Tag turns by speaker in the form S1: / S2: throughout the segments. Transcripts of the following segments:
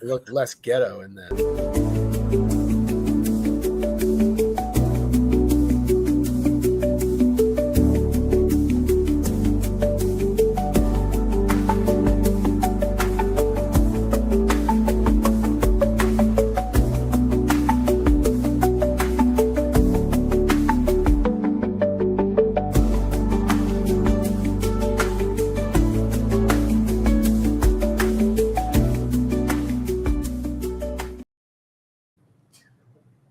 S1: It looked less ghetto in that.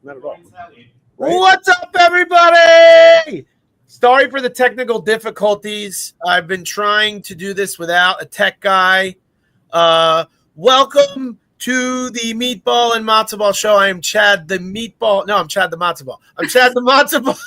S2: Not at all.
S1: Right? What's up, everybody? Sorry for the technical difficulties. I've been trying to do this without a tech guy. Welcome to the Meatball and Matzah Ball show. I am Chad the Meatball. No, I'm Chad the Matzah Ball. I'm Chad the Matzah Ball.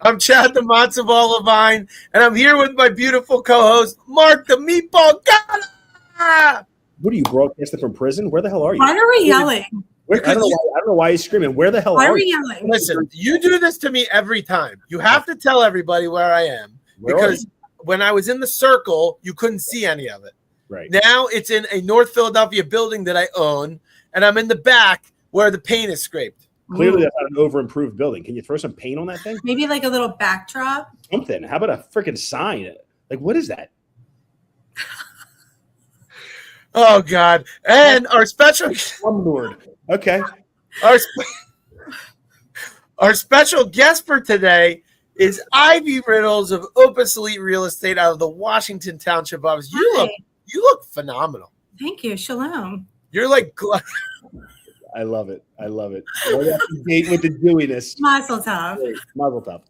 S1: I'm Chad the Matzah Ball Levine, and I'm here with my beautiful co-host, Mark the Meatball God.
S2: What are you, broadcasting from prison? Where the hell are you?
S3: Why are we yelling?
S2: I don't know why he's screaming. Where the hell
S3: Why
S2: are
S3: we
S2: you?
S3: yelling?
S1: Listen, you do this to me every time. You have to tell everybody where I am because when I was in the circle, you couldn't see any of it.
S2: Right.
S1: Now it's in a North Philadelphia building that I own, and I'm in the back where the paint is scraped.
S2: Clearly, that's not an over-improved building. Can you throw some paint on that thing?
S3: Maybe like a little backdrop.
S2: Something. How about a freaking sign? Like, what is that?
S1: Oh God! And our special
S2: Lord. Okay.
S1: Our special guest for today is Ivy Riddles of Opus Elite Real Estate out of the Washington Township office. You look phenomenal.
S3: Thank you. Shalom.
S1: You're like
S2: I love it. I love it. Right after the date with the dewiness.
S3: Mazel tov.
S2: Mazel tov.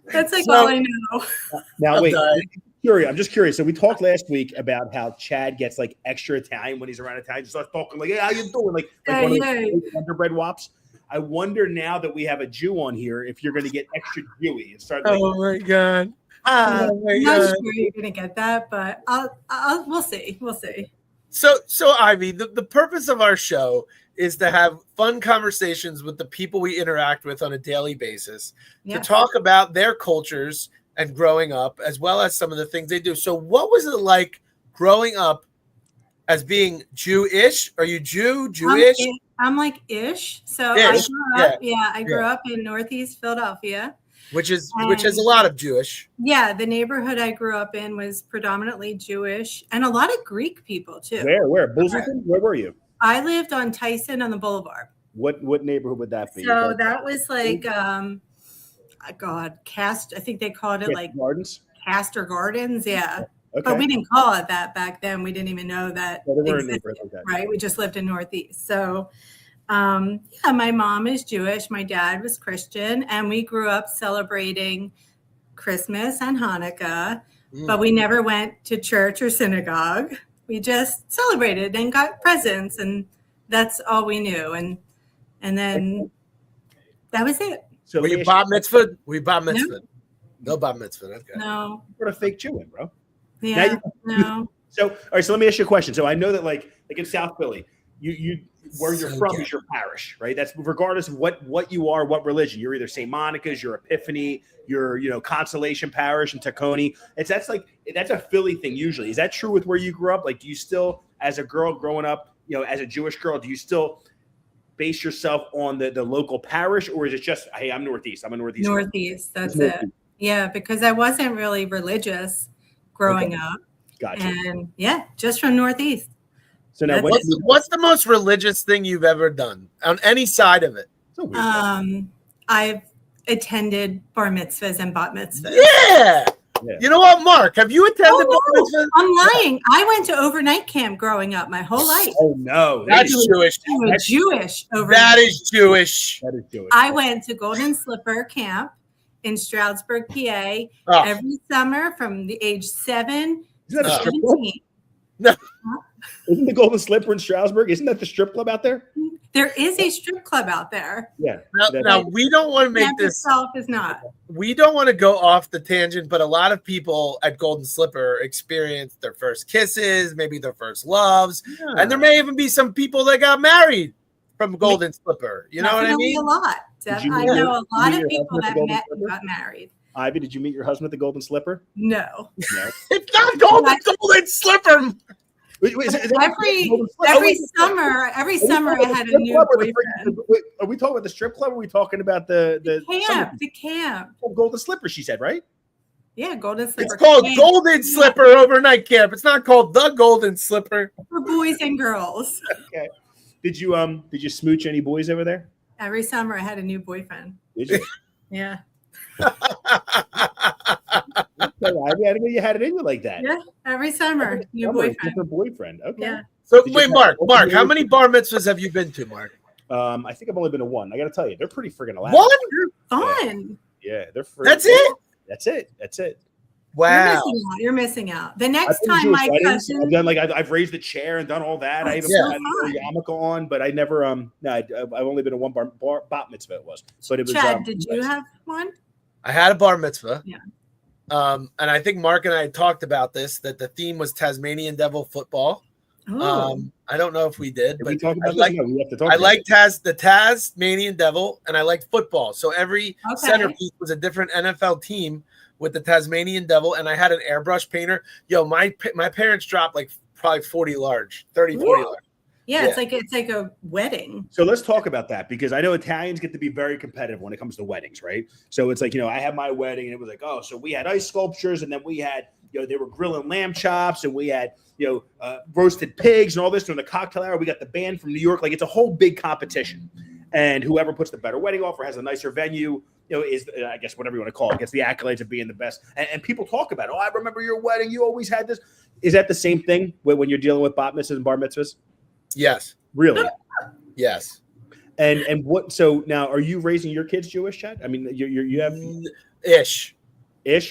S3: That's like all I know.
S2: Now wait. I'm just curious. So we talked last week about how Chad gets like extra Italian when he's around Italian. He starts talking like, "Hey, how you doing?" Like one of those underbread wops. I wonder now that we have a Jew on here if you're going to get extra Jewy and start. Like,
S1: oh my God!
S3: I'm not sure you're going to get that, but we'll see. We'll see.
S1: So Ivy, the purpose of our show is to have fun conversations with the people we interact with on a daily basis to talk about their cultures and growing up, as well as some of the things they do. So what was it like growing up as being Jewish? Are you Jewish?
S3: I'm like ish. So
S1: ish.
S3: I grew up in Northeast Philadelphia.
S1: Which has a lot of Jewish.
S3: Yeah, the neighborhood I grew up in was predominantly Jewish and a lot of Greek people too.
S2: Where? Bullsington? Where were you?
S3: I lived on Tyson on the Boulevard.
S2: What neighborhood would that be?
S3: So that was like I think they called it like
S2: Gardens.
S3: Castor Gardens, yeah.
S2: Okay.
S3: But we didn't call it that back then. We didn't even know that existed,
S2: okay.
S3: right? We just lived in Northeast. So my mom is Jewish, my dad was Christian, and we grew up celebrating Christmas and Hanukkah, but we never went to church or synagogue. We just celebrated and got presents, and that's all we knew. And then that was it.
S1: So were you bat mitzvah? We bat mitzvah. No bat mitzvah. Okay.
S3: No.
S2: What a fake Jew in, bro.
S3: Yeah. No.
S2: So all right. So let me ask you a question. So I know that like in South Philly, you where you're from is your parish, right? That's regardless of what you are, what religion. You're either St. Monica's, your Epiphany, your Consolation Parish in Tacony. That's a Philly thing usually. Is that true with where you grew up? Like, do you still, as a girl growing up, as a Jewish girl, do you still base yourself on the local parish, or is it just, hey, I'm Northeast, I'm a Northeast girl?
S3: That's it. Yeah, because I wasn't really religious growing up.
S2: Gotcha.
S3: And just from Northeast.
S2: So now
S1: what's the most religious thing you've ever done on any side of it?
S3: I've attended bar mitzvahs and bat mitzvahs.
S1: Yeah. You know what, Mark? Have you attended bar mitzvahs?
S3: I'm lying. I went to overnight camp growing up my whole life.
S2: Oh no,
S1: that's Jewish.
S3: Jewish overnight.
S1: That is Jewish.
S2: That is Jewish.
S3: I went to Golden Slipper camp in Stroudsburg, PA, every summer from the age 7
S2: to 17.
S1: No.
S2: Isn't the Golden Slipper in Stroudsburg? Isn't that the strip club out there?
S3: There is a strip club out there.
S2: Yeah.
S1: Now we don't want to make this.
S3: Itself is not.
S1: We don't want to go off the tangent, but a lot of people at Golden Slipper experience their first kisses, maybe their first loves, and there may even be some people that got married from Golden Slipper. You know what I mean?
S3: A lot. I know a lot of people that met and got married.
S2: Ivy, did you meet your husband at the Golden Slipper?
S3: No.
S1: It's not Golden Slipper.
S3: Every summer I had a new boyfriend.
S2: Are we talking about the strip club? Or are we talking about the
S3: camp? The camp.
S2: Golden Slipper, she said, right?
S3: Yeah, Golden Slipper.
S1: It's called Golden Slipper Overnight Camp. It's not called the Golden Slipper.
S3: For boys and girls.
S2: Okay. Did you smooch any boys over there?
S3: Every summer I had a new boyfriend.
S2: Did you?
S3: Yeah.
S2: You had it in you like that.
S3: Yeah, every summer, new boyfriend.
S2: Boyfriend. Okay.
S3: Yeah.
S1: So wait, Mark, how many bar mitzvahs have you been to, Mark?
S2: I think I've only been to one. I got to tell you, they're pretty friggin' elaborate.
S1: One?
S3: Fun.
S2: Yeah, they're free.
S1: That's it?
S2: That's it.
S1: Wow.
S3: You're missing out. The next time my cousin,
S2: I've done I've raised the chair and done all that. I even had a yarmulke on, but I never I've only been to one bat mitzvah. It was, but it was.
S3: Chad, did you have one?
S1: I had a bar mitzvah.
S3: Yeah.
S1: And I think Mark and I had talked about this, that the theme was Tasmanian Devil football. I don't know if we did, but I like the Tasmanian Devil, and I liked football. So every centerpiece was a different NFL team with the Tasmanian Devil, and I had an airbrush painter. Yo, my parents dropped like probably 40 large.
S3: Yeah, it's like a wedding.
S2: So let's talk about that, because I know Italians get to be very competitive when it comes to weddings, right? So it's like, I had my wedding and it was like, oh, so we had ice sculptures, and then we had, they were grilling lamb chops, and we had, roasted pigs and all this during the cocktail hour. We got the band from New York. Like, it's a whole big competition. And whoever puts the better wedding off or has a nicer venue, is, I guess, whatever you want to call it, gets the accolades of being the best. And people talk about it. Oh, I remember your wedding. You always had this. Is that the same thing when you're dealing with bat mitzvahs and bar mitzvahs?
S1: Yes.
S2: Really?
S1: Yes.
S2: And what? So now, are you raising your kids Jewish, Chad? I mean, you have
S1: ish.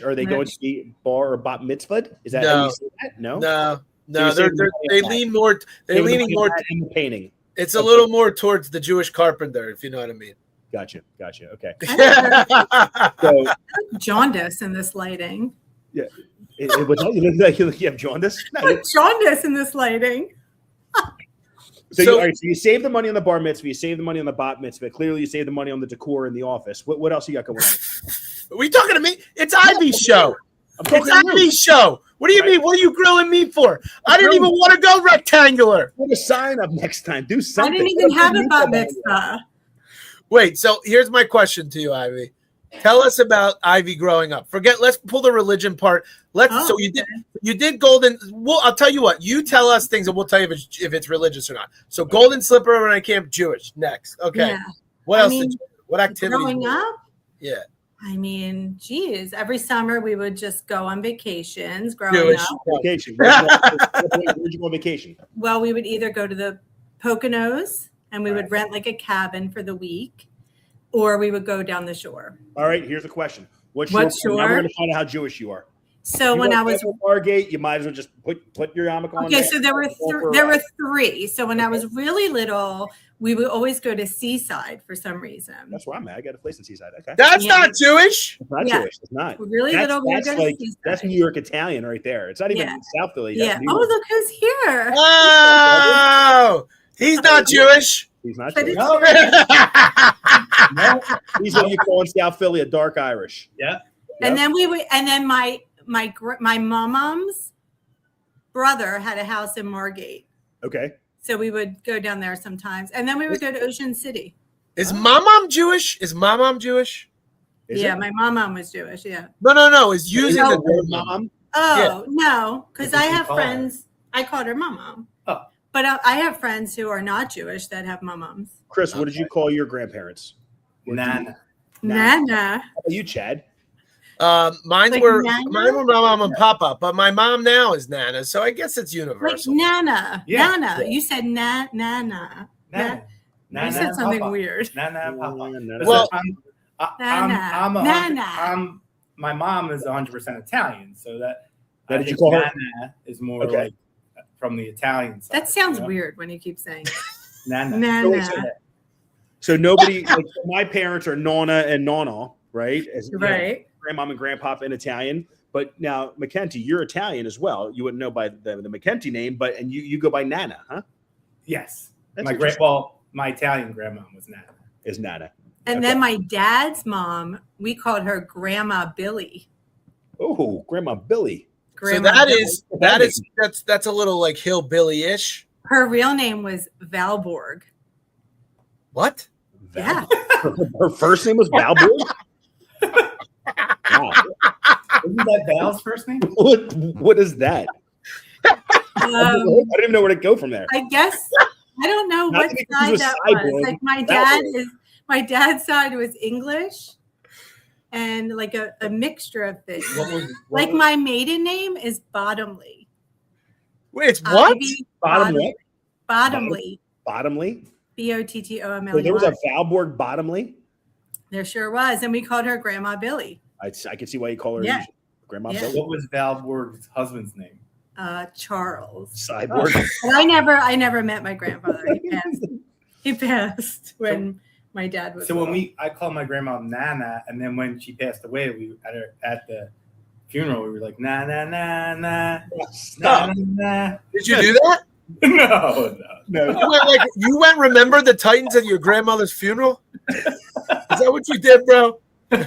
S2: Are they going to be bar or bat mitzvah? Is that how you say that? No. So
S1: they lean more. They're leaning more
S2: in the painting.
S1: It's a little more towards the Jewish carpenter, if you know what I mean.
S2: Gotcha. Okay.
S3: So jaundice in this lighting.
S2: Yeah. You look like you have jaundice. No,
S3: jaundice in this lighting.
S2: So you save the money on the bar mitzvah, you save the money on the bat mitzvah. Clearly, you save the money on the decor in the office. What else you got going on?
S1: Are we talking to me? It's Ivy's show. It's Ivy's show. What do you mean? What are you grilling me for? I didn't even want to go rectangular.
S2: Put a sign up next time. Do something.
S3: I didn't even have a bat mitzvah.
S1: Wait, so here's my question to you, Ivy. Tell us about Ivy growing up. Let's pull the religion part. You did golden. Well, I'll tell you what. You tell us things, and we'll tell you if it's religious or not. So golden slipper overnight camp, Jewish. Next, okay. Yeah. What else? What activities?
S3: Growing up?
S1: Yeah.
S3: I mean, geez, every summer we would just go on vacations. Growing up.
S2: Vacation. Where'd you go on vacation?
S3: Well, we would either go to the Poconos, and we would rent like a cabin for the week, or we would go down the shore.
S2: All right, here's a question. What shore? Now we're going to find out how Jewish you are.
S3: So when I was
S2: Margate, you might as well just put your yarmulke on.
S3: Okay, so there were three. So when I was really little, we would always go to Seaside for some reason.
S2: That's where I'm at. I got a place in Seaside. Okay,
S1: that's not Jewish.
S2: It's not Jewish. It's not.
S3: Really little.
S2: That's New York Italian right there. It's not even South Philly.
S3: Yeah. Oh, look who's here.
S1: Oh, he's not Jewish.
S2: He's not Jewish. No. He's what you call in South Philly a dark Irish.
S4: Yeah.
S3: And then my mom's brother had a house in Margate.
S2: Okay.
S3: So we would go down there sometimes. And then we would go to Ocean City.
S1: Is my mom Jewish?
S3: Yeah, my mom was Jewish, yeah.
S1: No. Is using the word mom?
S3: Oh, no, because I have friends. I called her mom.
S4: Oh.
S3: But I have friends who are not Jewish that have moms.
S2: Chris, what did you call your grandparents?
S4: Nana.
S3: Nana.
S2: How about you, Chad?
S1: Mine were my mom and papa, but my mom now is Nana, so I guess it's universal.
S3: Like Nana.
S4: Yeah.
S3: Nana. You said Nana.
S4: Nana.
S3: You said something weird.
S4: Nana, papa.
S1: Well,
S4: my mom is 100% Italian, so that
S2: did you call her?
S4: Nana is more like from the Italian side.
S3: That sounds weird when you keep saying
S4: Nana.
S3: Nana.
S2: So nobody, my parents are Nonna and Nonna, right?
S3: Right.
S2: Grandmom and grandpapa in Italian. But now, Mackenzie, you're Italian as well. You wouldn't know by the Mackenzie name, and you go by Nana, huh?
S4: Yes. My Italian grandmom was Nana.
S2: Is Nana.
S3: And then my dad's mom, we called her Grandma Billy.
S2: Oh, Grandma Billy.
S3: Grandma
S1: that's a little like hillbilly-ish.
S3: Her real name was Valborg.
S1: What?
S3: Yeah.
S2: Her first name was Valborg? Wow.
S4: Isn't that Val's first name?
S2: What is that? I don't even know where to go from there.
S3: I guess I don't know what side that was. Like my dad's side was English and like a mixture of things. Like my maiden name is Bottomley.
S1: Wait, it's what?
S2: Bottomley.
S3: Bottomley.
S2: Bottomley.
S3: Bottomley.
S2: Wait, there was a Valborg Bottomley.
S3: There sure was, and we called her Grandma Billy.
S2: I can see why you call her Grandma Billy.
S4: What was Valborg's husband's name?
S3: Charles.
S2: Cyborg.
S3: But I never met my grandfather. He passed when my dad was.
S4: So I called my grandma Nana, and then when she passed away, we at the funeral we were like na na na na.
S1: Stop.
S4: Na.
S1: Did you do that?
S4: No.
S1: You went remember the Titans at your grandmother's funeral? Is that what you did, bro?
S2: All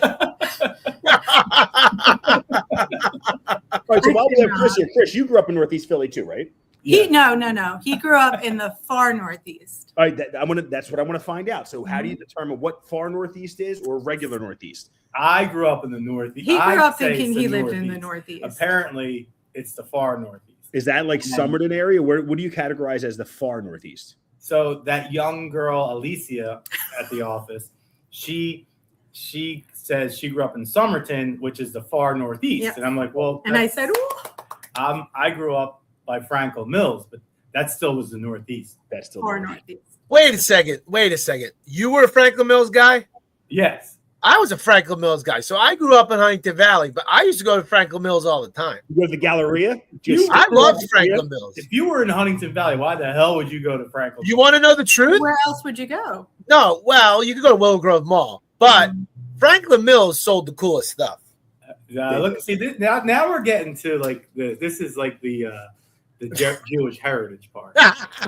S2: right, so while we have Chris here, Chris, you grew up in Northeast Philly too, right?
S3: No. He grew up in the far Northeast.
S2: All right, that's what I want to find out. So, how do you determine what far Northeast is or regular Northeast?
S4: I grew up in the Northeast.
S3: He grew up thinking he lived in the Northeast.
S4: Apparently, it's the far Northeast.
S2: Is that like Somerton area? What do you categorize as the far Northeast?
S4: So that young girl, Alicia, at the office, she says she grew up in Somerton, which is the far Northeast. Yep. And I'm like, well.
S3: And I said,
S4: I grew up by Franklin Mills, but that still was the Northeast.
S2: That's still
S3: far Northeast.
S1: Wait a second. You were a Franklin Mills guy?
S4: Yes.
S1: I was a Franklin Mills guy. So I grew up in Huntington Valley, but I used to go to Franklin Mills all the time.
S2: You go to the Galleria?
S1: I loved Franklin Mills.
S4: If you were in Huntington Valley, why the hell would you go to Franklin Mills?
S1: You want to know the truth?
S3: Where else would you go?
S1: No, well, you could go to Willow Grove Mall, but Franklin Mills sold the coolest stuff.
S4: Look, see, now we're getting to like this is like the Jewish heritage part.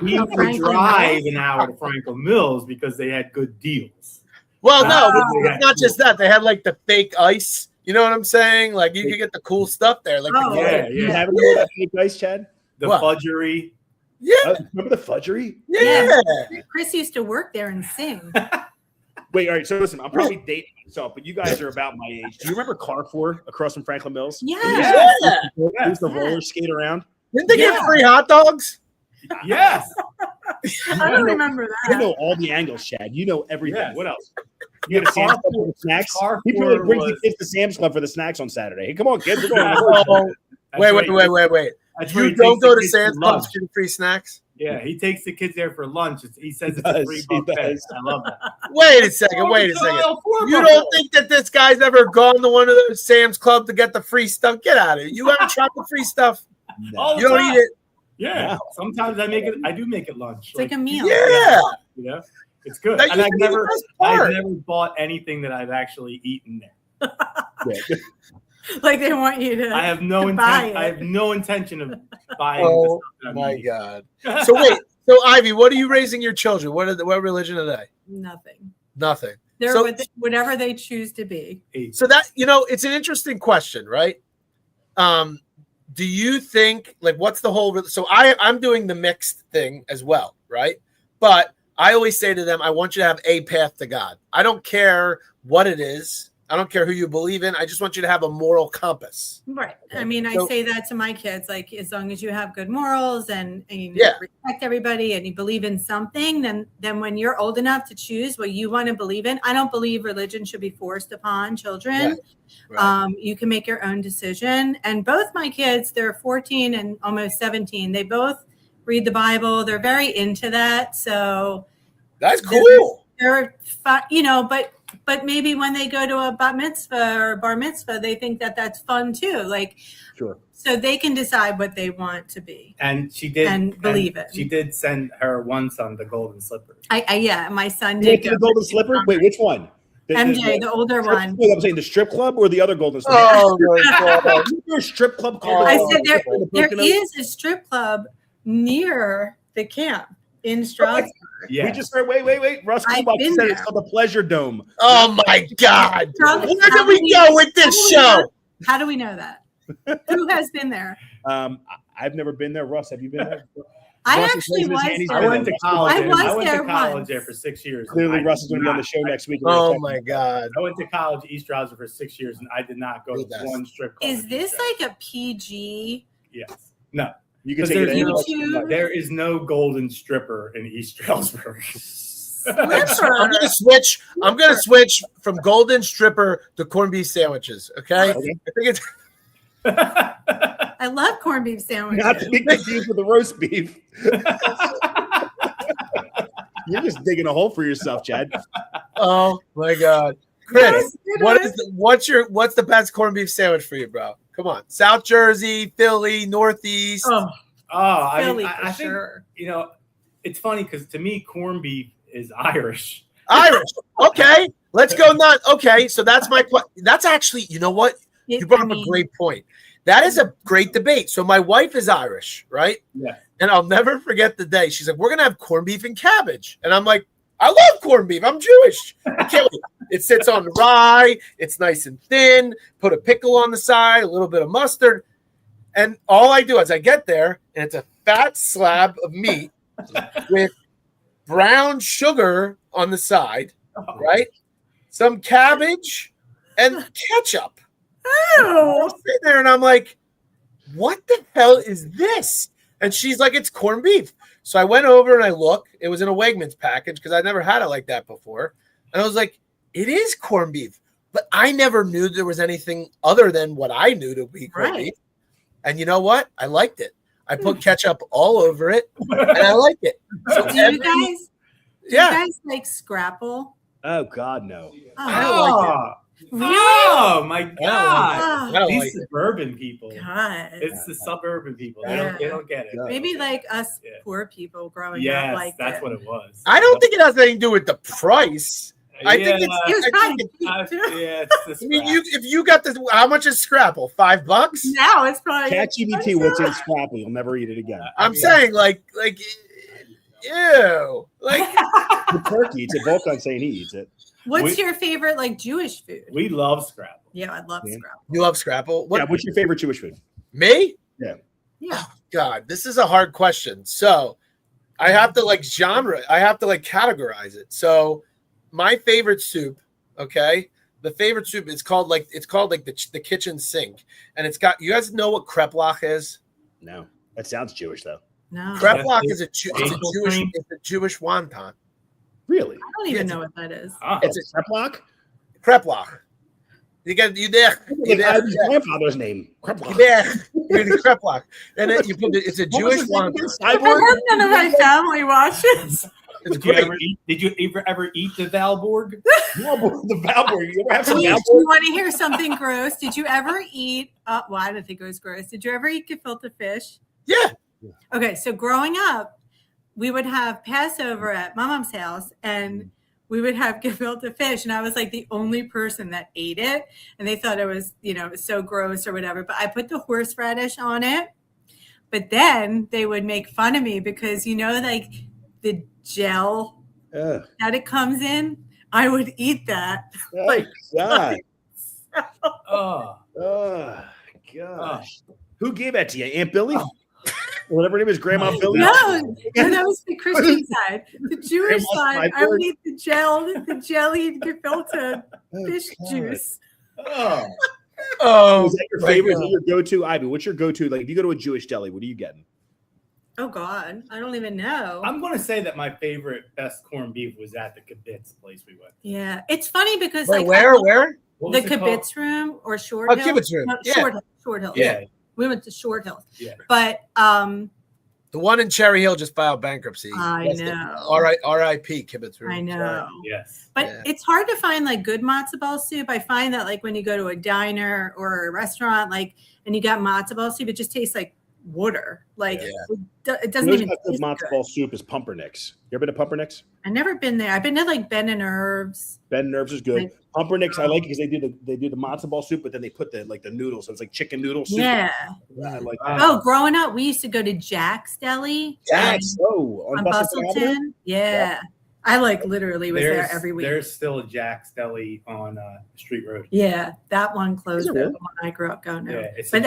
S4: We used to drive an hour to Franklin Mills because they had good deals.
S1: Well, no, it's not just that. They had like the fake ice. You know what I'm saying? Like you could get the cool stuff there. Like
S2: You haven't heard that fake ice, Chad?
S4: The fudgery.
S1: Yeah.
S2: Remember the fudgery?
S1: Yeah.
S3: Chris used to work there and sing.
S2: Wait, all right. So listen, I'm probably dating myself, but you guys are about my age. Do you remember Carrefour across from Franklin Mills?
S3: Yeah.
S2: We used to roller skate around.
S1: Didn't they get free hot dogs?
S4: Yes.
S3: I don't remember that.
S2: You know all the angles, Chad. You know everything.
S4: Yes.
S2: What else? You had a Sam's Club for the snacks. He probably brings the kids to Sam's Club for the snacks on Saturday. Hey, come on, kids. We're going
S1: Wait. You don't go to Sam's Club for free snacks?
S4: Yeah, he takes the kids there for lunch. He says it's a free buffet. I love that.
S1: Wait a second. You don't think that this guy's ever gone to one of those Sam's Club to get the free stuff? Get out of it. You haven't tried the free stuff?
S4: No.
S1: You don't eat it?
S4: Yeah. Wow. Sometimes I do make it lunch.
S3: It's like a meal.
S1: Yeah.
S4: You know? It's good. And I've never bought anything that I've actually eaten there.
S3: Like they want you to.
S4: I have no intent. I have no intention of buying.
S1: Oh my god! So Ivy, what are you raising your children? What religion are they? Nothing.
S3: They're whatever they choose to be.
S1: So that it's an interesting question, right? Do you think what's the whole? So I'm doing the mixed thing as well, right? But I always say to them, I want you to have a path to God. I don't care what it is. I don't care who you believe in. I just want you to have a moral compass.
S3: Right. I mean, I say that to my kids, like, as long as you have good morals and you respect everybody and you believe in something, then when you're old enough to choose what you want to believe in, I don't believe religion should be forced upon children. Right. You can make your own decision. And both my kids, they're 14 and almost 17. They both read the Bible. They're very into that. So
S1: that's cool.
S3: They're fun, but maybe when they go to a bat mitzvah or bar mitzvah, they think that that's fun too.
S2: Sure.
S3: So they can decide what they want to be.
S4: And she did,
S3: and believe it.
S4: She did send her one son the golden slipper.
S3: My son did.
S2: The golden slipper. Wait, which one?
S3: MJ, the older one.
S2: I'm saying the strip club or the other golden slipper.
S1: Oh my god!
S2: Is there a strip club called?
S3: I said there is a strip club near the camp in Strasbourg.
S2: Yeah. We just heard. Wait. Russ Kubach said it's called the Pleasure Dome.
S1: Oh my God! Where did we go with this show?
S3: How do we know that? Who has been there?
S2: I've never been there. Russ, have you been there?
S3: I
S2: Russ is
S3: actually
S2: raising his
S3: was
S2: hand. He's
S3: there.
S4: I went to college.
S3: I was
S4: I went
S3: there
S4: to college
S3: once.
S4: there for 6 years.
S2: Clearly,
S4: I
S2: Russ is
S4: did
S2: going to be on the
S4: not-
S2: show next week.
S1: Oh my God.
S4: I went to college at East Stroudsburg for 6 years, and I did not go to
S1: Yes.
S4: one strip club.
S3: Is
S4: in
S3: this
S4: East
S3: like a PG?
S4: Yes. No.
S2: You can
S4: Because
S2: take it
S4: there's
S2: any
S3: YouTube-
S2: question you like.
S4: There is no golden stripper in East Stroudsburg.
S1: I'm gonna switch from golden stripper to corned beef sandwiches. Okay.
S2: Okay.
S1: I think it's
S3: I love corned beef sandwiches.
S2: Not to be confused with the roast beef. You're just digging a hole for yourself, Chad.
S1: oh my God. Chris, what's the best corned beef sandwich for you, bro? Come on. South Jersey, Philly, Northeast.
S4: I
S3: Philly
S4: mean,
S3: for
S4: I think,
S3: sure.
S4: it's funny because to me, corned beef is Irish.
S1: Irish. Okay. Let's go okay. So that's my that's actually, you know what? You brought up a great point. That is a great debate. So my wife is Irish, right?
S4: Yeah.
S1: And I'll never forget the day. She's like, we're going to have corned beef and cabbage. And I'm like, I love corned beef. I'm Jewish. I can't wait. It sits on the rye. It's nice and thin. Put a pickle on the side, a little bit of mustard. And all I do is I get there, and it's a fat slab of meat with brown sugar on the side, right? Some cabbage and ketchup.
S3: Oh.
S1: I'm sitting there and I'm like, what the hell is this? And she's like, it's corned beef. So I went over and I looked. It was in a Wegmans package because I never had it like that before. And I was like, it is corned beef. But I never knew there was anything other than what I knew to be corned beef. And you know what? I liked it. I put ketchup all over it and I liked it. So
S3: Do you guys like Scrapple?
S2: Oh, God, no.
S1: I don't like it.
S3: Really?
S4: Oh my God!
S1: I don't
S4: These
S1: like it.
S4: suburban people.
S3: God.
S4: It's the suburban people.
S3: Yeah.
S4: They don't get it.
S3: Maybe like us
S4: Yeah.
S3: poor people growing
S4: Yes,
S3: up like
S4: that's what it was.
S1: I don't think it has anything to do with the price. I think
S3: It was
S1: I
S3: probably
S1: think
S3: cheap, too.
S4: yeah, it's the
S1: I mean,
S4: scrap.
S1: if you got this, how much is Scrapple? $5?
S3: Now it's probably
S2: ChatGPT, what's in Scrapple? You'll never eat it again.
S1: I'm saying like, ew, like
S2: The turkey eats it. Volkan's saying he eats it.
S3: What's your favorite like Jewish food?
S4: We love Scrapple.
S3: Yeah, I love
S2: Yeah.
S3: Scrapple.
S1: you love Scrapple. What,
S2: What's your favorite Jewish food?
S1: me?
S3: Yeah.
S1: God, this is a hard question. So I have to like genre. I have to like categorize it. So my favorite soup, okay, the favorite soup is called like the kitchen sink, and it's got. You guys know what kreplach is?
S2: No. That sounds Jewish, though.
S3: No.
S1: Kreplach
S4: That's
S1: is a Jewish wonton.
S2: Really?
S3: I don't even know what that is.
S4: Oh,
S1: It's
S2: It's a Kreplach?
S1: kreplach. You there? You
S2: Like,
S1: there?
S2: his grandfather's name.
S1: You
S2: Kreplach.
S1: there? You're the kreplach, and then you put it's a Jewish wonton.
S3: I hope none of my family watches.
S1: It's
S4: Did you
S1: great.
S4: ever eat the Valborg?
S2: The Valborg. You ever have some
S3: Do you
S2: Valborg?
S3: want to hear something gross? Did you ever eat? Well, I don't think it was gross. Did you ever eat gefilte fish?
S1: Yeah.
S3: Okay, so growing up, we would have Passover at my mom's house, and we would have gefilte fish, and I was like the only person that ate it, and they thought it was, it was so gross or whatever. But I put the horseradish on it, but then they would make fun of me because like the gel
S2: Ugh.
S3: that it comes in, I would eat that.
S2: Oh, God.
S4: Oh,
S2: Oh, gosh. Who gave that to you? Aunt Billy?
S4: Oh.
S2: Whatever her name is, Grandma Billy?
S3: No, that was the Christian side. The Jewish
S2: Grandma's
S3: side, I
S2: fiber.
S3: would eat the jelly gefilte
S2: Oh,
S3: fish
S2: God.
S3: juice.
S4: oh.
S1: Oh,
S2: Is that your
S1: my
S2: favorite? Is
S1: God.
S2: that your go-to? Ivy, what's your go-to? Like, if you go to a Jewish deli, what are you getting?
S3: Oh God, I don't even know.
S4: I'm going to say that my favorite best corned beef was at the kibitz place we went.
S3: Yeah, it's funny because
S1: Wait,
S3: like
S1: where?
S4: What
S3: the
S4: was it called?
S3: kibitz room or Short
S1: Oh,
S3: Hill.
S1: Kibbutz room.
S3: No,
S1: Yeah.
S3: Short Hill.
S4: Yeah.
S3: We went to Short Hill.
S4: Yeah.
S3: But
S1: The one in Cherry Hill just filed bankruptcy.
S3: I
S1: That's the
S3: know.
S1: R.I.P. Kibbutz room.
S3: I know.
S4: Yes.
S3: But
S1: Yeah.
S3: it's hard to find like good matzo ball soup. I find that like when you go to a diner or a restaurant, like and you got matzo ball soup, it just tastes like water. Like it doesn't even taste
S2: matzo
S3: good.
S2: ball soup is Pumpernicks. You ever been to Pumpernicks?
S3: I've never been there. I've been to like Ben and Herbs.
S2: Ben Nerves is good.
S3: Like-
S2: Pumpernicks, I like it because they do the matzo ball soup, but then they put the noodles. So it's like chicken noodle soup.
S3: Yeah.
S2: I like
S4: Wow.
S2: that.
S3: Oh, growing up, we used to go to Jack's Deli.
S2: Jack's. Oh,
S3: on
S2: Bustleton Avenue?
S3: Bustleton. Yeah. I literally was there every week.
S4: There's still a Jack's Deli on Street Road.
S3: Yeah, that one closed
S2: Really?
S3: when I grew up going there.
S4: Yeah,
S3: But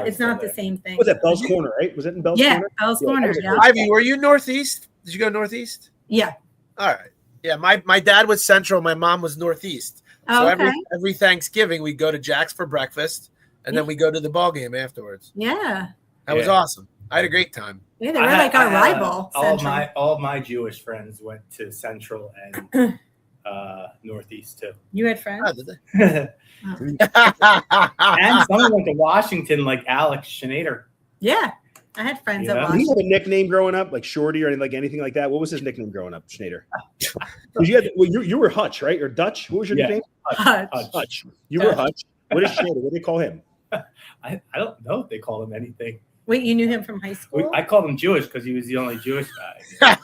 S3: it's not the same thing.
S2: Was that Bell's Corner, right? Was it in Bell's Corner?
S3: Bell's Corner. Yeah.
S1: Ivy, were you Northeast? Did you go Northeast?
S3: Yeah.
S1: All right. Yeah, my dad was Central. My mom was Northeast. So every Thanksgiving, we go to Jack's for breakfast, and then we go to the ball game afterwards.
S3: Yeah.
S1: That was awesome. I had a great time.
S3: Yeah, they were like our rival.
S4: All of my Jewish friends went to Central and Northeast too.
S3: You had friends?
S1: Oh, did they?
S4: And someone went to Washington, like Alex Schneider.
S3: Yeah, I had friends at
S2: Did he
S3: Washington.
S2: have a nickname growing up, like Shorty or anything like that? What was his nickname growing up, Schneider? You were Hutch, right? Or Dutch? What was your nickname?
S3: Hutch.
S2: You were Hutch. What is Schneider? What do they call him?
S4: I don't know if they call him anything.
S3: Wait, you knew him from high school?
S4: I called him Jewish because he was the only Jewish guy.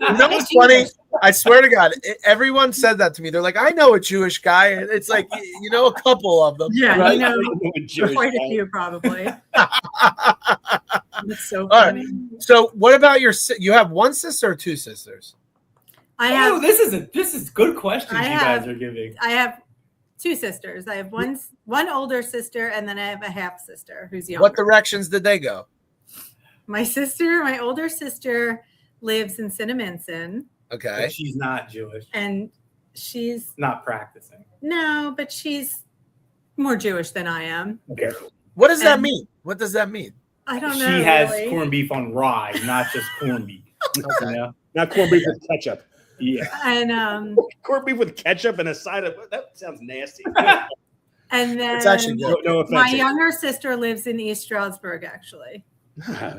S1: You know what's funny? I swear to God, everyone said that to me. They're like, I know a Jewish guy. And it's like, you know, a couple of them.
S3: Yeah,
S1: right?
S3: you know, quite a few probably. That's so funny.
S1: Right. So what about you have one sister or two sisters?
S4: This is good questions guys are giving.
S3: I have two sisters. I have one older sister, and then I have a half sister who's younger.
S1: What directions did they go?
S3: My older sister lives in Cinnaminson.
S1: Okay.
S4: But she's not Jewish.
S3: And she's
S4: not practicing.
S3: No, but she's more Jewish than I am.
S4: Okay.
S1: What does that mean? What does that mean?
S3: I don't know.
S4: She has corned beef on rye, not just corned beef.
S1: Okay.
S4: You know?
S2: Not corned beef with ketchup.
S4: Yeah.
S3: And
S2: corned beef with ketchup and a side of that sounds nasty.
S3: And then
S1: it's actually good.
S2: No offense.
S3: My younger sister lives in East Stroudsburg, actually.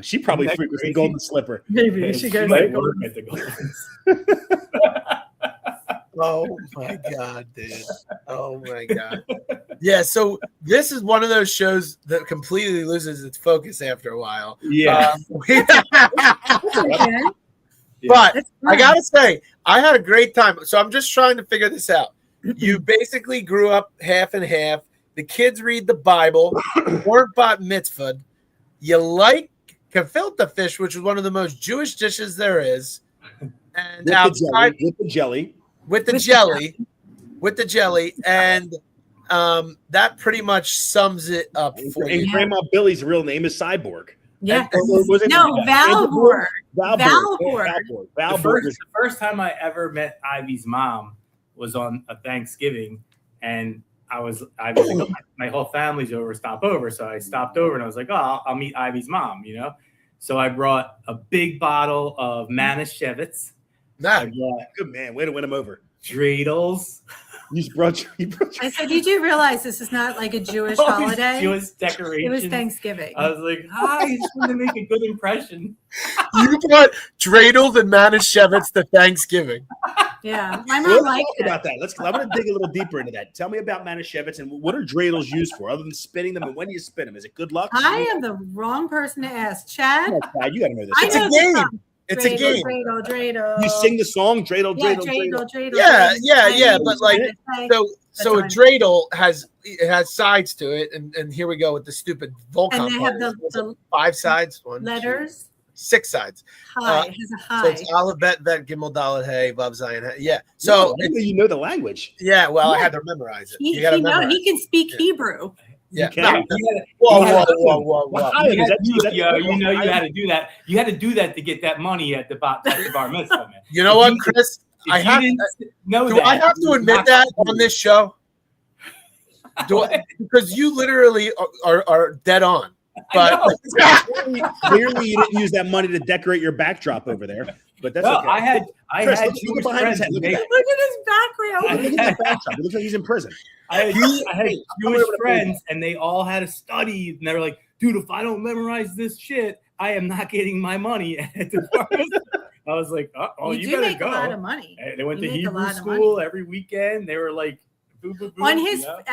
S2: She probably frequents the Golden Slipper.
S3: Maybe she goes
S4: might work at the Golden.
S1: Oh my God, dude. Oh my God. Yeah, so this is one of those shows that completely loses its focus after a while.
S4: Yeah.
S1: But I gotta say, I had a great time. So I'm just trying to figure this out. You basically grew up half and half. The kids read the Bible, weren't bat mitzvahed. You like gefilte fish, which is one of the most Jewish dishes there is. And
S2: with the jelly.
S1: And that pretty much sums it up for you.
S2: Grandma Billy's real name is Cyborg.
S3: Yeah.
S2: Valborg.
S4: The first time I ever met Ivy's mom was on a Thanksgiving, and I was like, oh, my whole family's over, stop over. So I stopped over and I was like, oh, I'll meet Ivy's mom, you know? So I brought a big bottle of Manischewitz.
S1: Nice.
S2: Good man. Way to win him over.
S4: Dreidels.
S3: I said, you do realize this is not like a Jewish holiday?
S4: Jewish decoration.
S3: It was Thanksgiving.
S4: I was like, hi, I just wanted to make a good impression.
S1: You brought dreidels and Manischewitz to Thanksgiving.
S3: Yeah, my mom liked it.
S2: About that. I'm going to dig a little deeper into that. Tell me about Manischewitz and what are dreidels used for, other than spinning them, and when do you spin them? Is it good luck?
S3: I am the wrong person to ask, Chad.
S2: Oh, Chad, you got to know this.
S1: It's a game. It's a game.
S3: Dreidel.
S2: You sing the song, dreidel.
S1: Yeah. But like, so a dreidel has sides to it, and here we go with the stupid Volcom.
S3: And they have the
S1: 5 sides.
S3: Letters.
S1: 6 sides.
S3: High has a high.
S1: So it's Aleph, Bet, Vet, Gimel, Dalet, Hey, Vav, Zayin, Hey. Yeah. So
S2: you know the language.
S1: Yeah. Well, I had to memorize it.
S3: He can speak Hebrew.
S1: Yeah.
S4: Whoa. You had to do that. You had to do that to get that money at the bar mitzvah, man.
S1: You know what, Chris? I have to admit that on this show. Because you literally are dead on. But
S2: clearly you didn't use that money to decorate your backdrop over there. But that's okay.
S4: I had Jewish friends.
S3: Look at his background.
S2: Look at that backdrop. It looks like he's in prison.
S4: I had Jewish friends, and they all had to study, and they were like, dude, if I don't memorize this shit, I am not getting my money at the bar. I was like, oh, you better
S3: make
S4: go.
S3: A lot of money.
S4: They went to Hebrew school every weekend. They were like, boo, boo, boo,
S3: at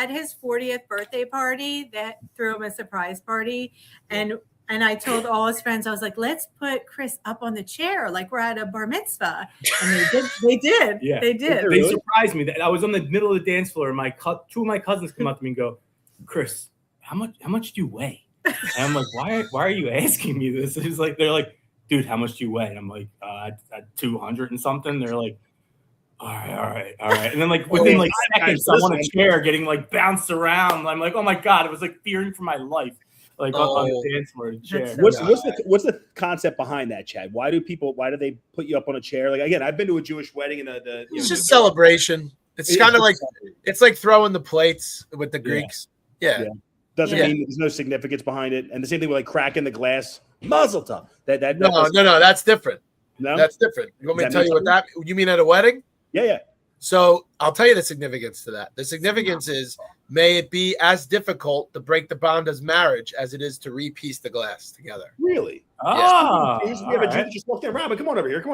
S3: his 40th birthday party, that threw him a surprise party, and I told all his friends, I was like, let's put Chris up on the chair like we're at a bar mitzvah. And they did.
S4: Yeah.
S3: They did.
S4: They surprised me. I was on the middle of the dance floor, and two of my cousins come up to me and go, Chris, how much do you weigh? And I'm like, why are you asking me this? It's like, they're like, dude, how much do you weigh? And I'm like, 200 and something. They're like, all right. And then like within like seconds, I'm on a chair getting like bounced around. I'm like, oh my God, it was like fearing for my life. Like on the dance floor chair.
S2: What's the concept behind that, Chad? Why do they put you up on a chair? Like, again, I've been to a Jewish wedding and
S1: it's just celebration. It's kind of like it's like throwing the plates with the Greeks. Yeah.
S2: Doesn't mean there's no significance behind it. And the same thing with like cracking the glass. Mazel tov.
S1: No, that's different.
S2: No,
S1: that's different. You want me to tell you what that? You mean at a wedding?
S2: Yeah.
S1: So I'll tell you the significance to that. The significance is, may it be as difficult to break the bond of marriage as it is to repiece the glass together.
S2: Really?
S4: Oh,
S2: we have a Jew just walked in. Robin, come on over here.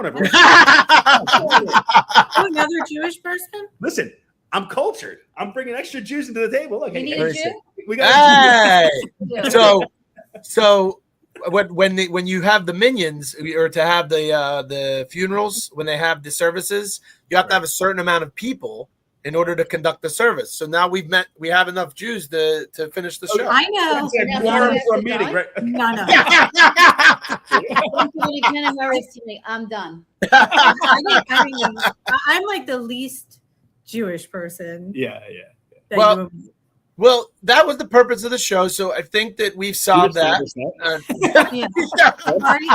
S3: Another Jewish person?
S2: Listen, I'm cultured. I'm bringing extra Jews into the table. Look,
S1: we got So when you have the minions, or to have the funerals, when they have the services, you have to have a certain amount of people in order to conduct the service. So now we have enough Jews to finish the show.
S3: I know.
S2: For a meeting, right?
S3: No.
S5: I'm done.
S3: I'm like the least Jewish person.
S4: Yeah.
S1: Well, that was the purpose of the show, so I think that we've solved that.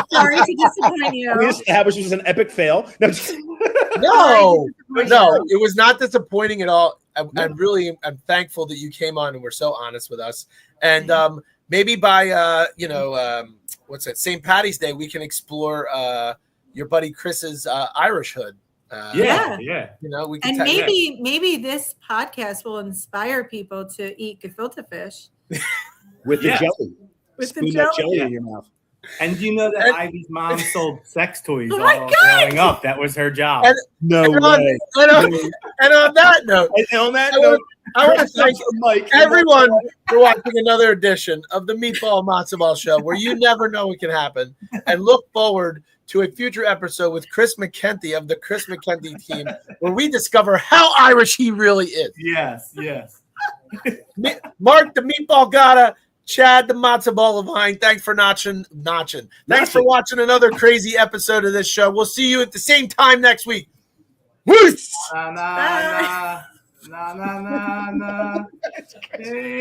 S3: Sorry to disappoint you.
S2: We established it was an epic fail.
S1: No, it was not disappointing at all. I'm thankful that you came on and were so honest with us. And maybe by St. Patty's Day, we can explore your buddy Chris's Irish hood.
S4: Yeah.
S1: We can
S3: maybe this podcast will inspire people to eat gefilte fish
S2: with the jelly.
S3: With
S2: Spoon
S3: the
S2: jelly in your mouth.
S4: And you know that Ivy's mom sold sex toys all growing up. That was her job.
S1: And on that note, I want to thank everyone for watching another edition of the Meatball and Matzah Show, where you never know what can happen, and look forward to a future episode with Chris McKenty of the Chris McKenty team, where we discover how Irish he really is.
S4: Yes.
S1: Mark the Meatball Gotta, Chad the Matzah Ball of Vine. Thanks for notching. Thanks for watching another crazy episode of this show. We'll see you at the same time next week. Woo!
S4: Na.